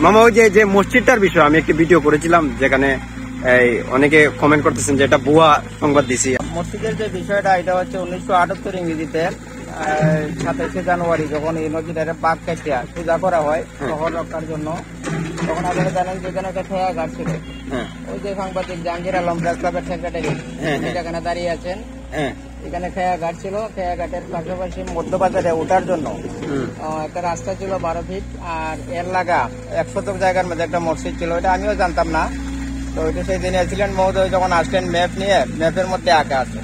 মামা ওই যে মসজিদটার বিষয়ে আমি একটি ভিডিও করেছিলাম, যেখানে অনেকে কমেন্ট করতেছেন যে এটা ভুয়া সংবাদ দিছি। মসজিদের যে বিষয়টা, এটা হচ্ছে 1978 ইংরেজিতে 27শে জানুয়ারি যখন এই নদীটারে বাঘ কাটিয়া পূজা করা হয় শহর রক্ষার জন্য, তখন আপনারা জানেন যে এখানে একটা খেয়া ঘাট ছিল। ওই যে সাংবাদিক জাহাঙ্গীর আলম প্রেস ক্লাবের সেক্রেটারি যেখানে দাঁড়িয়ে আছেন, এখানে খেয়া ঘাট ছিল। খেয়া ঘাটের পাশাপাশি মধ্যবাজারে ওঠার জন্য একটা রাস্তা ছিল 12 ফিট, আর এর লাগা 100 জায়গার মধ্যে একটা মসজিদ ছিল। এটা আমিও জানতাম না। তো ওইটা সেই দিন এসিলেন্ট মহোদয় যখন আসলেন ম্যাপ নিয়ে, ম্যাপের মধ্যে আঁকা আছে।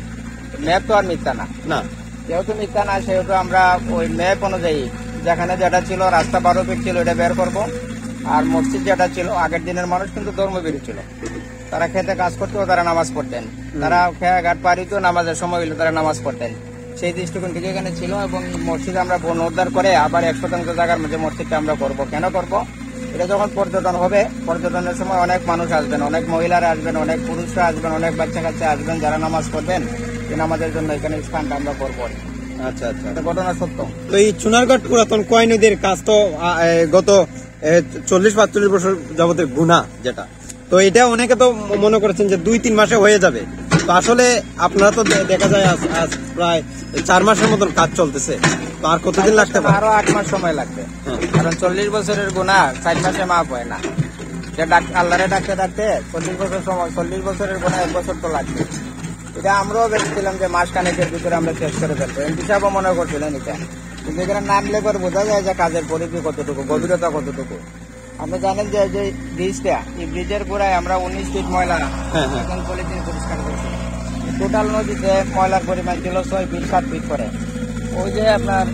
ম্যাপ তো আর মিথ্যা না, যেহেতু মিথ্যা না, সেহেতু আমরা ওই ম্যাপ অনুযায়ী যেখানে যেটা ছিল রাস্তা 12 ফিট ছিল এটা বের করবো। আর মসজিদ যেটা ছিল, আগের দিনের মানুষ কিন্তু ধর্মভীরু ছিল, তারা খেতে কাজ করতো, তারা নামাজ পড়তেন, তারা খেয়া ঘাট পারিত, নামাজের সময় হইলে তারা নামাজ পড়তেন। সেই দৃষ্টিকোণ থেকে এখানে ছিল। এবং মসজিদ আমরা পুনরুদ্ধার করে আবার 100% জায়গার মধ্যে মসজিদটা আমরা করবো। কেন করবো? এটা যখন পর্যটন হবে, পর্যটনের সময় অনেক মানুষ আসবেন, অনেক মহিলারা আসবেন, অনেক পুরুষরা আসবেন, অনেক বাচ্চা কাচ্চা আসবেন, যারা নামাজ পড়বেন, আমাদের জন্য এখানে স্থানটা আমরা করবো। আচ্ছা আচ্ছা, এটা ঘটনা সত্য। তো এই চুনারঘাট পুরাতন কয় নদীর কাজ তো গত 40-45 বছর যাবতীয় গুণা যেটা, তো এটা অনেকে তো মনে করেছেন যে 2-3 মাসে হয়ে যাবে। তো আসলে আপনারা তো দেখা যায় আজ প্রায় 4 মাসের মতন কাজ চলতেছে, তো আর কতদিন লাগতে পারে? আরো 8 মাস সময় লাগবে, কারণ 40 বছরের গুণা 4 মাসে মাপ হয় না। আল্লাহরে ডাকতে ডাকতে 40 বছর সময়, 40 বছরের গুণা 1 বছর তো লাগবে। এটা আমরাও ভেবেছিলাম যে মাস খানেকের ভিতরে আমরা শেষ করে ফেলবো, হিসাবও মনে করছিলেন এটা। কিন্তু এখানে নামলে পর বোঝা যায় যে কাজের পরিধি কতটুকু, গভীরতা কতটুকু। আপনি জানেন যে ব্রিজটা, এই ব্রিজের গোড়ায় আমরা 19 ফিট ময়লা এখন পলিথিন পরিষ্কার করছি। টোটাল নদীতে ময়লার পরিমাণ ছিল 6 ফিট 7 ফিট করে। ওই যে আপনার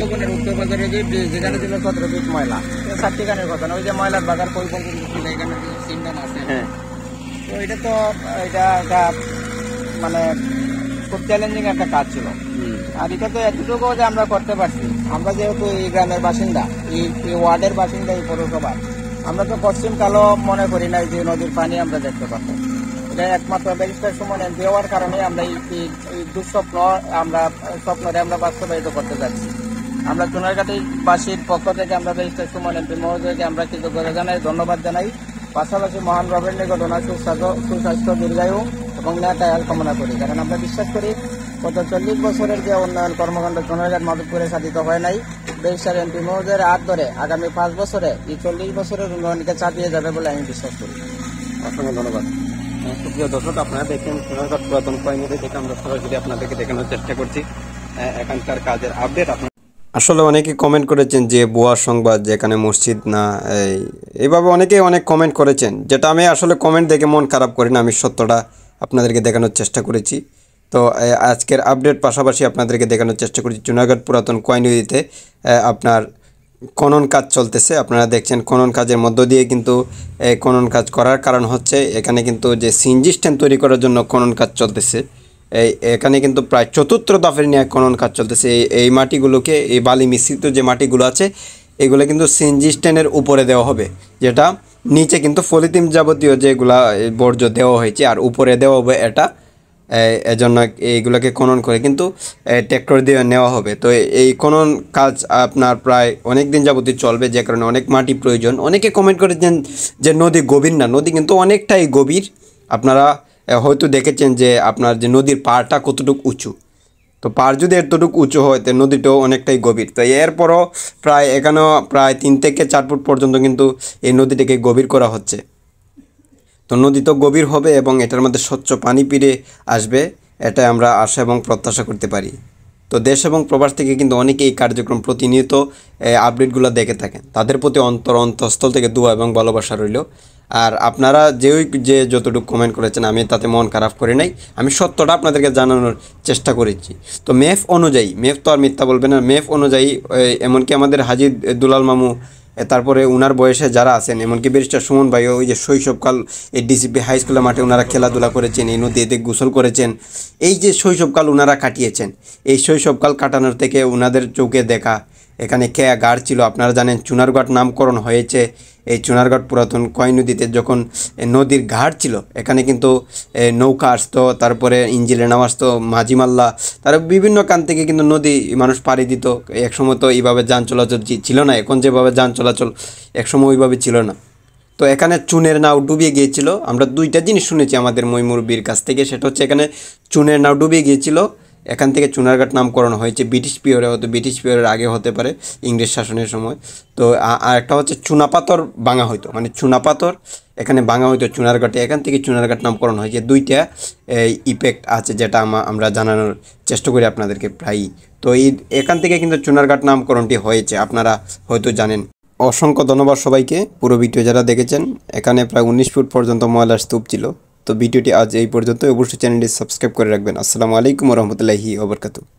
ভবনের উত্তর বাজারে যে ব্রিজ, যেখানে ছিল 17 ফিট ময়লা, 7 ঠিকানের কথা না। ওই যে ময়লার বাজার কই পর্যন্ত ছিল, এখানে সিনডান আছে। তো এটা তো এটা মানে খুব চ্যালেঞ্জিং একটা কাজ ছিল। আর এটা তো এতটুকু যে আমরা করতে পারছি, আমরা যেহেতু এই গ্রামের বাসিন্দা, এই ওয়ার্ডের বাসিন্দা, এই পৌরসভার, আমরা তো পশ্চিম কালো মনে করি না যে নদীর পানি আমরা দেখতে পাবো। এটা একমাত্র ব্যারিস্টার সুমন এমপি হওয়ার কারণে আমরা এই দুঃস্বপ্ন স্বপ্নটা আমরা বাস্তবায়িত করতে যাচ্ছি। আমরা চুনারঘাটবাসীর পক্ষ থেকে আমরা ব্যারিস্টার সুমন এমপি মহোদয়কে আমরা কৃতজ্ঞতা জানাই, ধন্যবাদ জানাই। পাশাপাশি মহান রবের নিকটনা সুস্বাস্থ্য, দীর্ঘায়ু এবং ন্যায় কামনা করি। কারণ আমরা বিশ্বাস করি গত 40 বছরের যে উন্নয়ন কর্মকাণ্ড চুনারঘাট মাধবপুরে সাধিত হয় নাই, ব্যারিস্টার এমপি মহোদয়ের হাত ধরে আগামী 5 বছরে এই 40 বছরের উন্নয়নকে চাপিয়ে যাবে বলে আমি বিশ্বাস করি। অসংখ্য ধন্যবাদ। সুপ্রিয় দর্শক, আপনারা দেখেন চুনারঘাট পুরাতন কয় নদী থেকে আমরা সরাসরি আপনাদেরকে দেখানোর চেষ্টা করছি এখানকার কাজের আপডেট। আসলে অনেকে কমেন্ট করেছেন যে ভুয়া সংবাদ, যেখানে মসজিদ না, এইভাবে অনেকে অনেক কমেন্ট করেছেন, যেটা আমি আসলে কমেন্ট দেখে মন খারাপ করি না। আমি সত্যটা আপনাদেরকে দেখানোর চেষ্টা করেছি। তো আজকের আপডেট পাশাপাশি আপনাদেরকে দেখানোর চেষ্টা করেছি চুনারঘাট পুরাতন কয় নদীতে আপনার খনন কাজ চলতেছে। আপনারা দেখছেন খনন কাজের মধ্য দিয়ে কিন্তু খনন কাজ করার কারণ হচ্ছে এখানে কিন্তু যে সিএনজি স্ট্যান্ড তৈরি করার জন্য খনন কাজ চলতেছে। এখানে কিন্তু প্রায় 4র্থ দফার নিয়ে খনন কাজ চলতেছে। এই মাটিগুলোকে, এই বালি মিশ্রিত যে মাটিগুলো আছে, এগুলো কিন্তু সিএনজি স্ট্যান্ডের উপরে দেওয়া হবে, যেটা নিচে কিন্তু পলিথিন যাবতীয় যেগুলা বর্জ্য দেওয়া হয়েছে, আর উপরে দেওয়া হবে এটা। এজন্য এইগুলোকে খনন করে কিন্তু ট্র্যাক্টর দিয়ে নেওয়া হবে। তো এই খনন কাজ আপনার প্রায় অনেক দিন যাবতীয় চলবে, যে কারণে অনেক মাটি প্রয়োজন। অনেকে কমেন্ট করেছেন যে নদী গভীর না, নদী কিন্তু অনেকটাই গভীর। আপনারা হয়তো দেখেছেন যে আপনার যে নদীর পাড়টা কতটুকু উঁচু, তো পাড় যদি এতটুকু উঁচু হয় তো নদীটাও অনেকটাই গভীর। তো এরপরও প্রায় এখানেও প্রায় 3 থেকে 4 ফুট পর্যন্ত কিন্তু এই নদীটাকে গভীর করা হচ্ছে। তো নদী তো গভীর হবে এবং এটার মধ্যে স্বচ্ছ পানি ফিরে আসবে, এটাই আমরা আশা এবং প্রত্যাশা করতে পারি। তো দেশ এবং প্রবাস থেকে কিন্তু অনেকে এই কার্যক্রম প্রতিনিয়ত আপডেটগুলো দেখে থাকেন। তাদের প্রতি অন্তঃস্থল থেকে দোয়া এবং ভালোবাসা রইল। আর আপনারা যে যতটুকু কমেন্ট করেছেন, আমি তাতে মন খারাপ করি নাই, আমি সত্যটা আপনাদেরকে জানানোর চেষ্টা করেছি। তো ম্যাপ অনুযায়ী, ম্যাপ তো আর মিথ্যা বলবে না, ম্যাপ অনুযায়ী এমনকি আমাদের হাজী দুলাল মামু, তারপরে উনার বয়সে যারা আছেন, এমনকি ব্যারিস্টার সুমন ভাইও ওই যে শৈশবকাল এই ডিসিপি হাই স্কুলের মাঠে ওনারা খেলাধুলা করেছেন, এই নদীতে গোসল করেছেন। এই যে শৈশবকাল ওনারা কাটিয়েছেন, এই শৈশবকাল কাটানোর থেকে ওনাদের চোখে দেখা এখানে খেয়া গাড় ছিল। আপনারা জানেন চুনারগড় নামকরণ হয়েছে এই চুনারগড় পুরাতন কয় নদীতে, যখন নদীর ঘাট ছিল এখানে কিন্তু নৌকা আসতো, তারপরে ইঞ্জিলে নাম আসতো, মাঝিমাল্লা, তার বিভিন্ন কান থেকে কিন্তু নদী মানুষ পাড়ি দিত। একসময় তো এইভাবে যান চলাচল ছিল না, এখন যেভাবে যান চলাচল একসময় ওইভাবে ছিল না। তো এখানে চুনের নাও ডুবিয়ে গিয়েছিল। আমরা দুইটা জিনিস শুনেছি আমাদের মুরব্বির কাছ থেকে, সেটা হচ্ছে এখানে চুনের নাও ডুবিয়ে গিয়েছিল, এখান থেকে চুনারঘাট নামকরণ হয়েছে। ব্রিটিশ পিরিয়ডে হতো, ব্রিটিশ পিরিয়ডের আগে হতে পারে, ইংরেজ শাসনের সময়। তো আর একটা হচ্ছে চুনাপাথর ভাঙা হইতো, মানে চুনাপাথর এখানে ভাঙা হইতো চুনারঘাটে, এখান থেকে চুনারঘাট নামকরণ হয়েছে। দুইটা ইফেক্ট আছে যেটা আমরা জানানোর চেষ্টা করি আপনাদেরকে প্রায়ই। তো এখান থেকে কিন্তু চুনারঘাট নামকরণটি হয়েছে, আপনারা হয়তো জানেন। অসংখ্য ধন্যবাদ সবাইকে পুরো ভিডিও যারা দেখেছেন। এখানে প্রায় 19 ফুট পর্যন্ত ময়লার স্তূপ ছিল। তো ভিডিওটি আজ এই পর্যন্ত, অবশ্যই চ্যানেলটি সাবস্ক্রাইব করে রাখবেন। আসসালামু আলাইকুম ওয়া রাহমাতুল্লাহি ওয়া বারাকাতুহু।